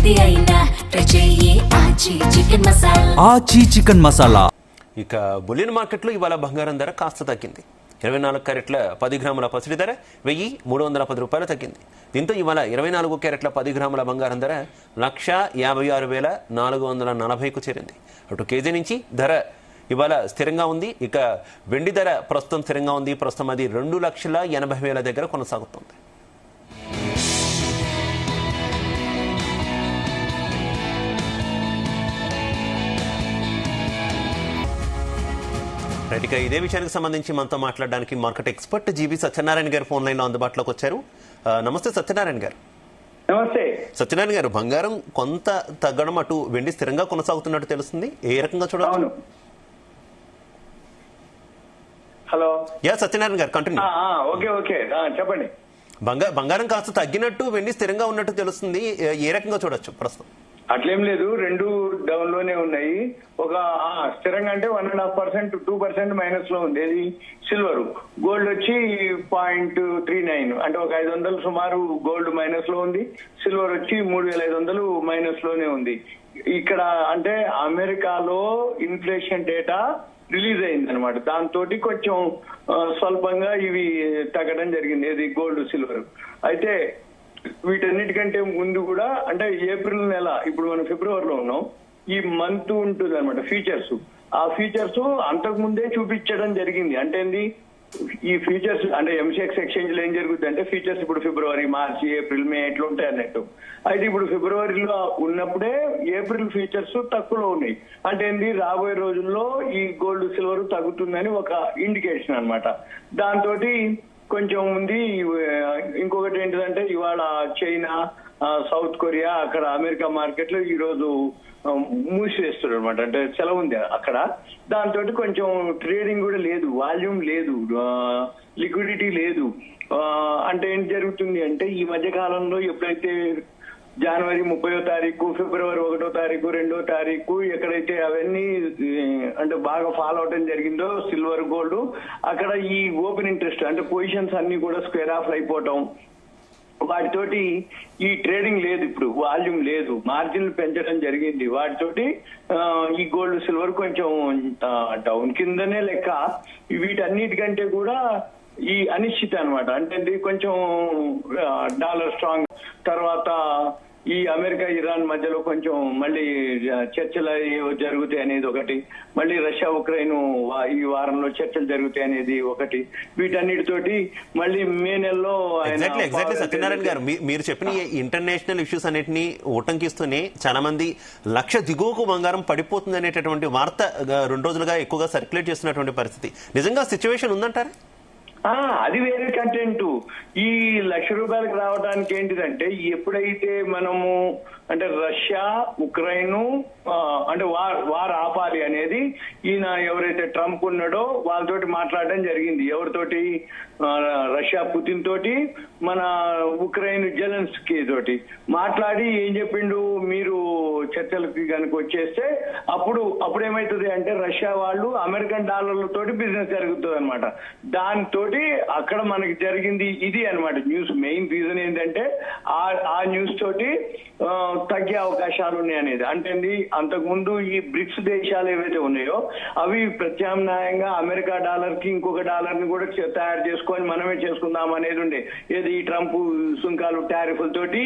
ఏది అయినా ట్రై చెయ్యి ఆచి చికెన్ మసాలా. ఆచి చికెన్ మసాలా. ఇక బులియన్ మార్కెట్లో ఇవాళ బంగారం ధర కాస్త తగ్గింది. 24 క్యారెట్ల 10 గ్రాముల పసిడి ధర 1310 రూపాయలు తగ్గింది. దీంతో ఇవాళ 24 క్యారెట్ల 10 గ్రాముల బంగారం ధర 1,56,440కు చేరింది. అటు కేజీ నుంచి ధర ఇవాళ స్థిరంగా ఉంది. ఇక వెండి ధర ప్రస్తుతం స్థిరంగా ఉంది. ప్రస్తుతం అది 2,80,000 దగ్గర కొనసాగుతుంది. రైట్, ఇక ఇదే విషయానికి సంబంధించి మనతో మాట్లాడడానికి మార్కెట్ ఎక్స్పర్ట్ జీవి సత్యనారాయణ గారు ఫోన్ లైన్ లో అందుబాటులోకి వచ్చారు. నమస్తే సత్యనారాయణ గారు. నమస్తే సత్యనారాయణ గారు, బంగారం కొంత తగ్గడం, అటు వెండి స్థిరంగా కొనసాగుతున్నట్టు తెలుస్తుంది. ఏ రకంగా చూడవచ్చు? హలో సత్యనారాయణ గారు కంటిన్యూ. ఓకే చెప్పండి. బంగారం కాస్త తగ్గినట్టు వెండి స్థిరంగా ఉన్నట్టు తెలుస్తుంది. ఏ రకంగా చూడొచ్చు ప్రస్తుతం? అట్లేం లేదు, రెండు డౌన్ లోనే ఉన్నాయి. ఒక స్థిరంగా అంటే 1.5%, 2% మైనస్ లో ఉంది. అది సిల్వర్. గోల్డ్ వచ్చి 0.39, అంటే ఒక 500 సుమారు గోల్డ్ మైనస్ లో ఉంది. సిల్వర్ వచ్చి 3,500 మైనస్ లోనే ఉంది. ఇక్కడ అంటే అమెరికాలో ఇన్ఫ్లేషన్ డేటా రిలీజ్ అయింది అనమాట. దాంతో కొంచెం స్వల్పంగా ఇవి తగ్గడం జరిగింది, ఏది గోల్డ్ సిల్వర్. అయితే వీటన్నిటికంటే ముందు కూడా అంటే ఏప్రిల్ నెల, ఇప్పుడు మనం ఫిబ్రవరిలో ఉన్నాం, ఈ మంత్ ఉంటుంది అనమాట ఫ్యూచర్స్. ఆ ఫ్యూచర్స్ అంతకు ముందే చూపించడం జరిగింది. అంటే ఈ ఫ్యూచర్స్ అంటే ఎంసీఎక్స్ ఎక్స్చేంజ్ లో ఏం జరుగుతుంది అంటే ఫ్యూచర్స్ ఇప్పుడు ఫిబ్రవరి, మార్చి, ఏప్రిల్, మే ఎట్లా ఉంటాయి అన్నట్టు. అయితే ఇప్పుడు ఫిబ్రవరిలో ఉన్నప్పుడే ఏప్రిల్ ఫ్యూచర్స్ తక్కువలో ఉన్నాయి. అంటే రాబోయే రోజుల్లో ఈ గోల్డ్ సిల్వర్ తగ్గుతుందని ఒక ఇండికేషన్ అనమాట. దాంతో కొంచెం ఉంది. ఇంకొకటి ఏంటిదంటే ఇవాళ చైనా, సౌత్ కొరియా, అక్కడ అమెరికా మార్కెట్లు ఈ రోజు మూసివేస్తారు అనమాట. అంటే సెలవు ఉంది అక్కడ. దాంతో కొంచెం ట్రేడింగ్ కూడా లేదు, వాల్యూమ్ లేదు, లిక్విడిటీ లేదు. అంటే ఏం జరుగుతుంది అంటే ఈ మధ్య కాలంలో ఎప్పుడైతే జనవరి 30వ తారీఖు, ఫిబ్రవరి 1వ తారీఖు, 2వ తారీఖు ఎక్కడైతే అవన్నీ అంటే బాగా ఫాలో అవటం జరిగిందో సిల్వర్, గోల్డ్, అక్కడ ఈ ఓపెన్ ఇంట్రెస్ట్ అంటే పొజిషన్స్ అన్ని కూడా స్క్వేర్ ఆఫ్ అయిపోవటం, వాటితోటి ఈ ట్రేడింగ్ లేదు, ఇప్పుడు వాల్యూమ్ లేదు, మార్జిన్లు పెంచడం జరిగింది. వాటితోటి ఈ గోల్డ్ సిల్వర్ కొంచెం డౌన్ కిందనే లెక్క. వీటన్నిటికంటే కూడా ఈ అనిశ్చిత అనమాట. అంటే కొంచెం డాలర్ స్ట్రాంగ్, తర్వాత ఈ అమెరికా ఇరాన్ మధ్యలో కొంచెం మళ్ళీ చర్చలు జరుగుతాయి అనేది ఒకటి, మళ్ళీ రష్యా ఉక్రెయిన్ ఈ వారంలో చర్చలు జరుగుతాయి అనేది ఒకటి. వీటన్నిటితోటి మళ్ళీ మే నెలలో ఎగ్జాక్ట్లీ సత్యనారాయణ గారు, మీరు చెప్పిన ఇంటర్నేషనల్ ఇష్యూస్ అన్నిటినీ ఉటంకిస్తూనే చాలా మంది లక్ష దిగువకు బంగారం పడిపోతుంది అనేటటువంటి వార్త 2 రోజులుగా ఎక్కువగా సర్క్యులేట్ చేస్తున్నటువంటి పరిస్థితి. నిజంగా సిచ్యువేషన్ ఉందంటారా? అది వేరే కంటెంట్. ఈ ₹1,00,000 రావడానికి ఏంటిదంటే ఎప్పుడైతే మనము అంటే రష్యా ఉక్రెయిన్ అంటే వార్ ఆపాలి అనేది ఈయన ఎవరైతే ట్రంప్ ఉన్నాడో వాళ్ళతోటి మాట్లాడడం జరిగింది. ఎవరితోటి? రష్యా పుతిన్ తోటి, మన ఉక్రెయిన్ జెలెన్స్కీ తోటి మాట్లాడి ఏం చెప్పిండు, మీరు చర్చలకి కనుక వచ్చేస్తే అప్పుడు ఏమైతుంది అంటే రష్యా వాళ్ళు అమెరికన్ డాలర్లతోటి బిజినెస్ జరుగుతుంది అనమాట. దానితోటి అక్కడ మనకి జరిగింది ఇది అనమాట న్యూస్. మెయిన్ రీజన్ ఏంటంటే ఆ న్యూస్ తోటి తగ్గే అవకాశాలు ఉన్నాయి అనేది. అంటే అంతకుముందు ఈ బ్రిక్స్ దేశాలు ఏవైతే ఉన్నాయో అవి ప్రత్యామ్నాయంగా అమెరికా డాలర్ కి ఇంకొక డాలర్ ని కూడా తయారు చేసుకొని మనమే చేసుకుందాం అనేది ఉండే. ఏది ఈ ట్రంప్ సుంకాలు, టారిఫ్లతోటి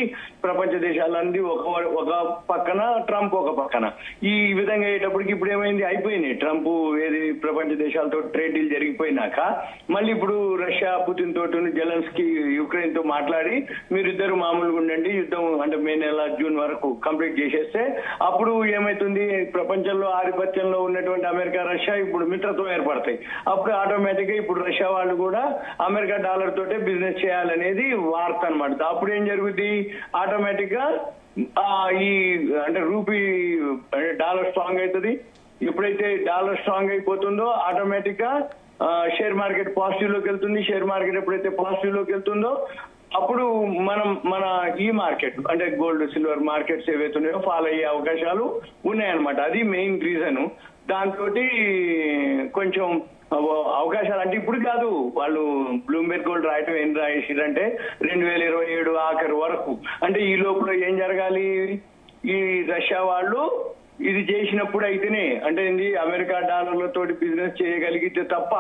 ప్రపంచ దేశాలన్నీ ఒక పక్కన, ట్రంప్ ఒక పక్కన. ఈ విధంగా అయ్యేటప్పటికి ఇప్పుడు ఏమైంది, అయిపోయినాయి. ట్రంప్ ఏది ప్రపంచ దేశాలతో ట్రేడ్ డీల్ జరిగిపోయినాక మళ్ళీ ఇప్పుడు రష్యా పుతిన్ తోటి, జెలెన్స్కీ యుక్రెయిన్ తో మాట్లాడి మీరిద్దరు మామూలుగా ఉండండి, యుద్ధం అంటే మే నెల జూన్ వరకు కంప్లీట్ చేసేస్తే అప్పుడు ఏమైతుంది, ప్రపంచంలో ఆధిపత్యంలో ఉన్నటువంటి అమెరికా, రష్యా ఇప్పుడు మిత్రత్వం ఏర్పడతాయి. అప్పుడు ఆటోమేటిక్ గా ఇప్పుడు రష్యా వాళ్ళు కూడా అమెరికా డాలర్ తోటే బిజినెస్ చేయాలనేది వార్త అనమాట. అప్పుడు ఏం జరుగుతుంది, ఆటోమేటిక్ గా ఈ అంటే రూపీ డాలర్ స్ట్రాంగ్ అవుతుంది. ఎప్పుడైతే డాలర్ స్ట్రాంగ్ అయిపోతుందో ఆటోమేటిక్ గా షేర్ మార్కెట్ పాజిటివ్ లోకి వెళ్తుంది. షేర్ మార్కెట్ ఎప్పుడైతే పాజిటివ్ లోకి వెళ్తుందో అప్పుడు మన ఈ మార్కెట్ అంటే గోల్డ్ సిల్వర్ మార్కెట్స్ ఏవైతే ఉన్నాయో ఫాలో అయ్యే అవకాశాలు ఉన్నాయన్నమాట. అది మెయిన్ రీజన్. దాంతో కొంచెం అవకాశాలు అంటే ఇప్పుడు కాదు, వాళ్ళు బ్లూంబెర్గ్ గోల్డ్ రాయటం ఏం రాసేదంటే 2027 ఆఖరి వరకు. అంటే ఈ లోపల ఏం జరగాలి, ఈ రష్యా వాళ్ళు ఇది చేసినప్పుడు అయితేనే, అంటే ఏంది, అమెరికా డాలర్లతో బిజినెస్ చేయగలిగితే తప్ప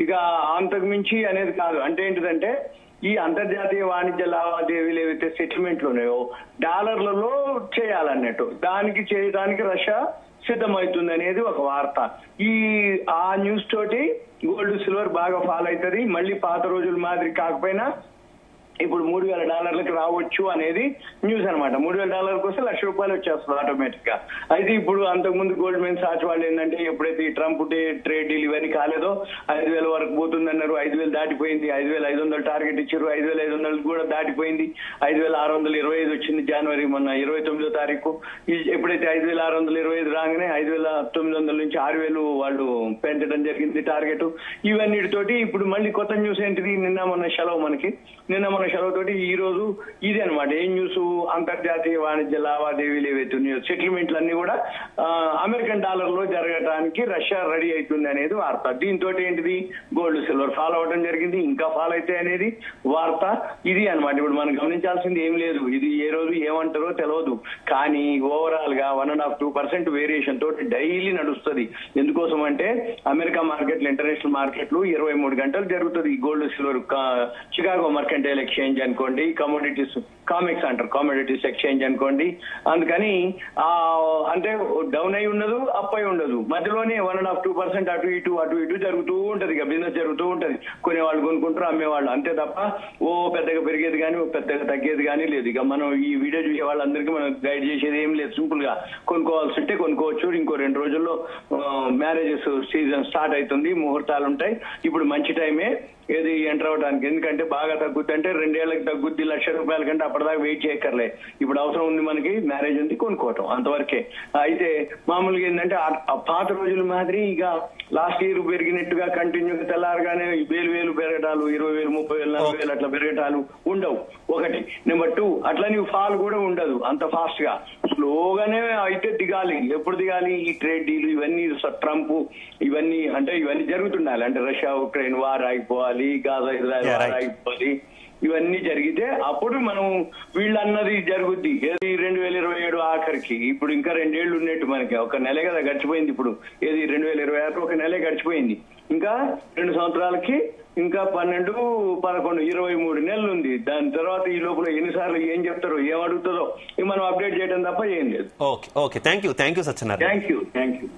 ఇక అంతకు మించి అనేది కాదు. అంటే ఏంటిదంటే ఈ అంతర్జాతీయ వాణిజ్య లావాదేవీలు ఏవైతే సెటిల్మెంట్లు ఉన్నాయో డాలర్లలో చేయాలన్నట్టు, దానికి చేయడానికి రష్యా సిద్ధమవుతుంది అనేది ఒక వార్త. ఆ న్యూస్ తోటి గోల్డ్ సిల్వర్ బాగా ఫాల్ అవుతుంది. మళ్ళీ పాత రోజుల మాదిరి కాకపోయినా ఇప్పుడు $3,000 రావచ్చు అనేది న్యూస్ అనమాట. $3,000 వస్తే ₹1,00,000 వచ్చేస్తుంది ఆటోమేటిక్ గా. అయితే ఇప్పుడు అంతకుముందు గోల్డ్ మెన్ సాచ్ వాళ్ళు ఏంటంటే ఎప్పుడైతే ఈ ట్రంప్ ట్రేడ్ డీల్ ఇవన్నీ కాలేదో 5,000 వరకు పోతుందన్నారు. 5,000 దాటిపోయింది. 5,500 టార్గెట్ ఇచ్చారు. 5,500 కూడా దాటిపోయింది. 5,625 వచ్చింది జనవరి మొన్న 29వ తారీఖు. ఎప్పుడైతే 5,625 రాగానే 5,900 నుంచి 6,000 వాళ్ళు పెంచడం జరిగింది టార్గెట్. ఇవన్నిటితోటి ఇప్పుడు మళ్ళీ కొత్త న్యూస్ ఏంటిది, నిన్న మొన్న సెలవుతోటి ఈ రోజు ఇది అనమాట. ఏం న్యూస్, అంతర్జాతీయ వాణిజ్య లావాదేవీలు ఏవైతే ఉన్నాయో సెటిల్మెంట్లు అన్ని కూడా అమెరికన్ డాలర్ లో జరగడానికి రష్యా రెడీ అవుతుంది అనేది వార్త. దీంతో ఏంటిది, గోల్డ్ సిల్వర్ ఫాలో అవడం జరిగింది, ఇంకా ఫాలో అయితే అనేది వార్త. ఇది అనమాట. ఇప్పుడు మనం గమనించాల్సింది ఏం లేదు. ఇది ఏ రోజు ఏమంటారో తెలియదు, కానీ ఓవరాల్ గా 1.5-2% వేరియేషన్ తోటి డైలీ నడుస్తుంది. ఎందుకోసం అంటే అమెరికా మార్కెట్లు, ఇంటర్నేషనల్ మార్కెట్లు 23 గంటలు జరుగుతుంది. Gold silver Chicago mercantile exchange అనుకోండి, కామెక్స్ అంటారు, కామోడిటీస్ ఎక్స్చేంజ్ అనుకోండి. అందుకని అంటే డౌన్ అయి ఉండదు, అప్ అయి ఉండదు, మధ్యలోనే 1.5-2% అటు ఇటు జరుగుతూ ఉంటది. ఇక బిజినెస్ జరుగుతూ ఉంటది. కొనేవాళ్ళు కొనుక్కుంటారు, అమ్మేవాళ్ళు అంతే తప్ప పెద్దగా పెరిగేది కానీ పెద్దగా తగ్గేది కానీ లేదు. ఇక మనం ఈ వీడియో చూసే వాళ్ళందరికీ మనం గైడ్ చేసేది ఏం లేదు. సింపుల్ గా కొనుక్కోవాల్సి ఉంటే కొనుక్కోవచ్చు. ఇంకో 2 రోజుల్లో మ్యారేజెస్ సీజన్ స్టార్ట్ అవుతుంది, ముహూర్తాలు ఉంటాయి. ఇప్పుడు మంచి టైమే ఏది ఎంటర్ అవడానికి. ఎందుకంటే బాగా తగ్గుద్ది అంటే 2 ఏళ్లకి తగ్గుద్ది, ₹1,00,000 కంటే అప్పటిదాకా వెయిట్ చేయక్కర్లే. ఇప్పుడు అవసరం ఉంది, మనకి మ్యారేజ్ ఉంది, కొనుక్కోవటం అంతవరకే. అయితే మామూలుగా ఏంటంటే ఆ పాత రోజుల మాదిరి ఇక లాస్ట్ ఇయర్ పెరిగినట్టుగా కంటిన్యూగా తెల్లారగానే 1,000 పెరగటాలు, 20,000, 30,000, 40,000 అట్లా పెరగటాలు ఉండవు. ఒకటి. నెంబర్ 2, అట్లని ఫాల్ కూడా ఉండదు అంత ఫాస్ట్ గా. స్లోగానే అయితే దిగాలి. ఎప్పుడు దిగాలి, ఈ ట్రేడ్ డీల్ ఇవన్నీ, ట్రంప్ ఇవన్నీ జరుగుతుండాలి. అంటే రష్యా ఉక్రెయిన్ వార్ ఆగిపోవాలి, గాజా ఇజ్రాయెల్ వార్ ఆగిపోవాలి. ఇవన్నీ జరిగితే అప్పుడు మనం వీళ్ళన్నది జరుగుద్ది. ఏది 2027 ఆఖరికి. ఇప్పుడు ఇంకా 2 ఏళ్లు ఉన్నట్టు మనకి. ఒక నెలే కదా గడిచిపోయింది. ఇప్పుడు ఏది 2026 ఒక నెలే గడిచిపోయింది. ఇంకా 2 సంవత్సరాలకి ఇంకా 12, 11, 23 నెలలు ఉంది. దాని తర్వాత ఈ లోపల ఎన్నిసార్లు ఏం చెప్తారో, ఏం అడుగుతుందో మనం అప్డేట్ చేయడం తప్ప ఏం లేదు. Okay, thank you Satyanarayana. Thank you.